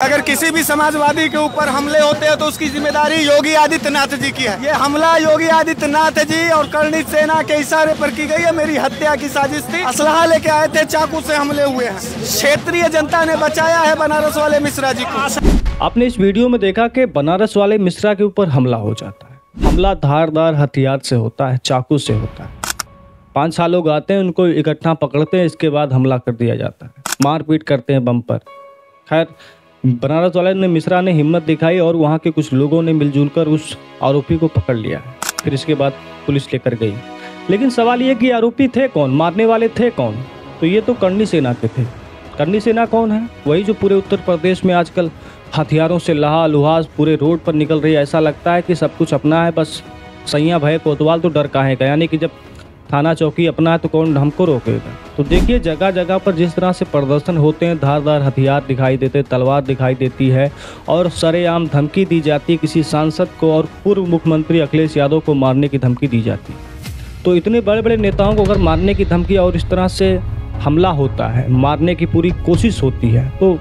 अगर किसी भी समाजवादी के ऊपर हमले होते हैं तो उसकी जिम्मेदारी योगी आदित्यनाथ जी की है। ये हमला योगी आदित्यनाथ जी और कर्णी सेना के इशारे पर की गई है। मेरी हत्या की साजिश थी। असलहा लेके आए थे, चाकू से हमले हुए हैं। क्षेत्रीय जनता ने बचाया है बनारस वाले मिश्रा जी को। आपने इस वीडियो में देखा कि बनारस वाले मिश्रा के ऊपर हमला हो जाता है। हमला धारदार हथियार से होता है, चाकू से होता है। 5-6 लोग आते हैं, उनको इकट्ठा पकड़ते हैं, इसके बाद हमला कर दिया जाता है, मारपीट करते हैं बम पर। खैर, बनारस वाले ने मिश्रा ने हिम्मत दिखाई और वहाँ के कुछ लोगों ने मिलजुल कर उस आरोपी को पकड़ लिया है। फिर इसके बाद पुलिस लेकर गई। लेकिन सवाल ये कि आरोपी थे कौन, मारने वाले थे कौन? तो ये तो कर्णी सेना के थे। कर्णी सेना कौन है? वही जो पूरे उत्तर प्रदेश में आजकल हथियारों से लहालुहाज पूरे रोड पर निकल रही है। ऐसा लगता है कि सब कुछ अपना है, बस सैया भय कोतवाल तो डर काहे का। यानी कि जब थाना चौकी अपना है तो कौन हमको रोकेगा। तो देखिए, जगह जगह पर जिस तरह से प्रदर्शन होते हैं, धारदार हथियार दिखाई देते, तलवार दिखाई देती है और सरेआम धमकी दी जाती है किसी सांसद को, और पूर्व मुख्यमंत्री अखिलेश यादव को मारने की धमकी दी जाती है। तो इतने बड़े बड़े नेताओं को अगर मारने की धमकी और इस तरह से हमला होता है, मारने की पूरी कोशिश होती है, तो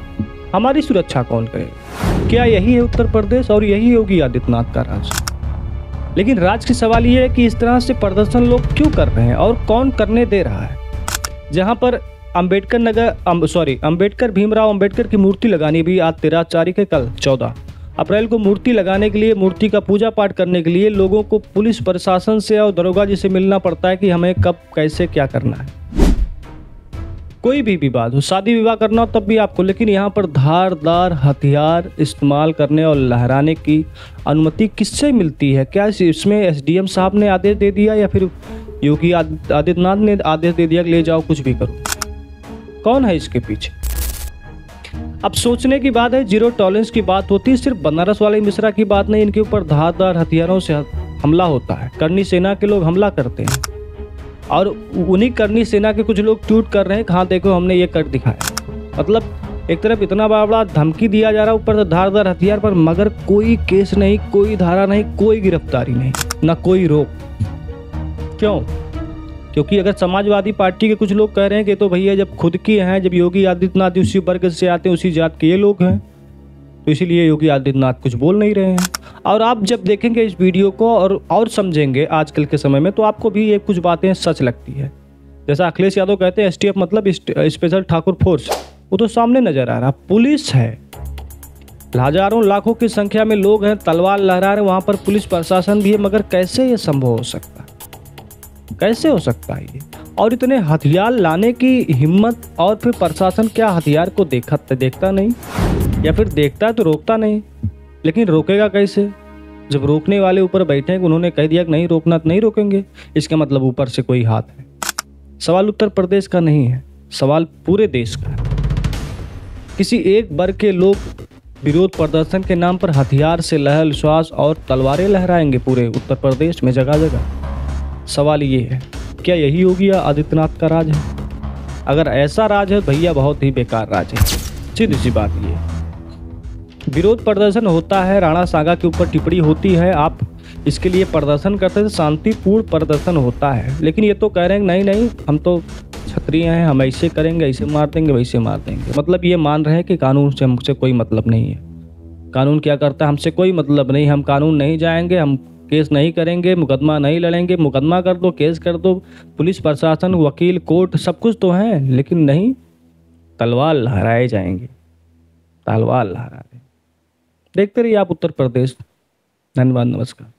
हमारी सुरक्षा कौन करेगा? क्या यही है उत्तर प्रदेश और यही योगी आदित्यनाथ का राज? लेकिन राज की सवाल ये है कि इस तरह से प्रदर्शन लोग क्यों कर रहे हैं और कौन करने दे रहा है? जहां पर अंबेडकर भीमराव अंबेडकर की मूर्ति लगानी भी आज 13 तारीख है, कल 14 अप्रैल को मूर्ति लगाने के लिए, मूर्ति का पूजा पाठ करने के लिए लोगों को पुलिस प्रशासन से और दरोगा जी से मिलना पड़ता है कि हमें कब कैसे क्या करना है। कोई भी विवाद हो, शादी विवाह करना हो तब भी आपको, लेकिन यहाँ पर धारदार हथियार इस्तेमाल करने और लहराने की अनुमति किससे मिलती है? क्या इसमें एसडीएम साहब ने आदेश दे दिया या फिर योगी आदित्यनाथ ने आदेश दे दिया कि ले जाओ कुछ भी करो? कौन है इसके पीछे? अब सोचने की बात है, जीरो टॉलरेंस की बात होती है। सिर्फ बनारस वाले मिश्रा की बात नहीं, इनके ऊपर धारदार हथियारों से हमला होता है। कर्णी सेना के लोग हमला करते हैं और उन्हीं कर्णी सेना के कुछ लोग ट्वीट कर रहे हैं, हाँ देखो हमने ये कर दिखाया। मतलब एक तरफ इतना बड़ा धमकी दिया जा रहा है, ऊपर से धारदार हथियार पर, मगर कोई केस नहीं, कोई धारा नहीं, कोई गिरफ्तारी नहीं, ना कोई रोक। क्यों? क्योंकि अगर समाजवादी पार्टी के कुछ लोग कह रहे हैं कि तो भैया जब खुद की हैं, जब योगी आदित्यनाथ उसी वर्ग से आते हैं, उसी जात के ये लोग हैं, तो इसीलिए योगी आदित्यनाथ कुछ बोल नहीं रहे हैं। और आप जब देखेंगे इस वीडियो को और समझेंगे आजकल के समय में, तो आपको भी ये कुछ बातें सच लगती है। जैसा अखिलेश यादव कहते हैं एसटीएफ मतलब स्पेशल ठाकुर फोर्स, वो तो सामने नजर आ रहा। पुलिस है, हजारों लाखों की संख्या में लोग हैं, तलवार लहरा रहे, वहाँ पर पुलिस प्रशासन भी है, मगर कैसे ये संभव हो सकता है? कैसे हो सकता है ये? और इतने हथियार लाने की हिम्मत, और फिर प्रशासन क्या हथियार को देखता नहीं, या फिर देखता है तो रोकता नहीं? लेकिन रोकेगा कैसे? जब रोकने वाले ऊपर बैठे हैं, उन्होंने कह दिया कि नहीं रोकना तो नहीं रोकेंगे, इसका मतलब ऊपर से कोई हाथ है। सवाल उत्तर प्रदेश का नहीं है, सवाल पूरे देश का है। किसी एक वर्ग के लोग विरोध प्रदर्शन के नाम पर हथियार से लहल श्वास और तलवारें लहराएंगे पूरे उत्तर प्रदेश में जगह जगह। सवाल ये है, क्या यही योगी आदित्यनाथ का राज है? अगर ऐसा राज है भैया, बहुत ही बेकार राज है। सीधी सी बात ये है। विरोध प्रदर्शन होता है, राणा सागा के ऊपर टिप्पणी होती है, आप इसके लिए प्रदर्शन करते हैं, शांतिपूर्ण प्रदर्शन होता है। लेकिन ये तो कह रहे हैं नहीं नहीं, हम तो क्षत्रिय हैं, हम ऐसे करेंगे, ऐसे मार देंगे, वैसे मार देंगे। मतलब ये मान रहे हैं कि कानून से हमसे कोई मतलब नहीं है। कानून क्या करता है? हमसे कोई मतलब नहीं, हम कानून नहीं जाएंगे, हम केस नहीं करेंगे, मुकदमा नहीं लड़ेंगे। मुकदमा कर दो, केस कर दो, पुलिस प्रशासन, वकील, कोर्ट सब कुछ तो है, लेकिन नहीं, तलवार लहराए जाएंगे, तलवार लहरा रहे। देखते रहिए आप उत्तर प्रदेश। धन्यवाद, नमस्कार।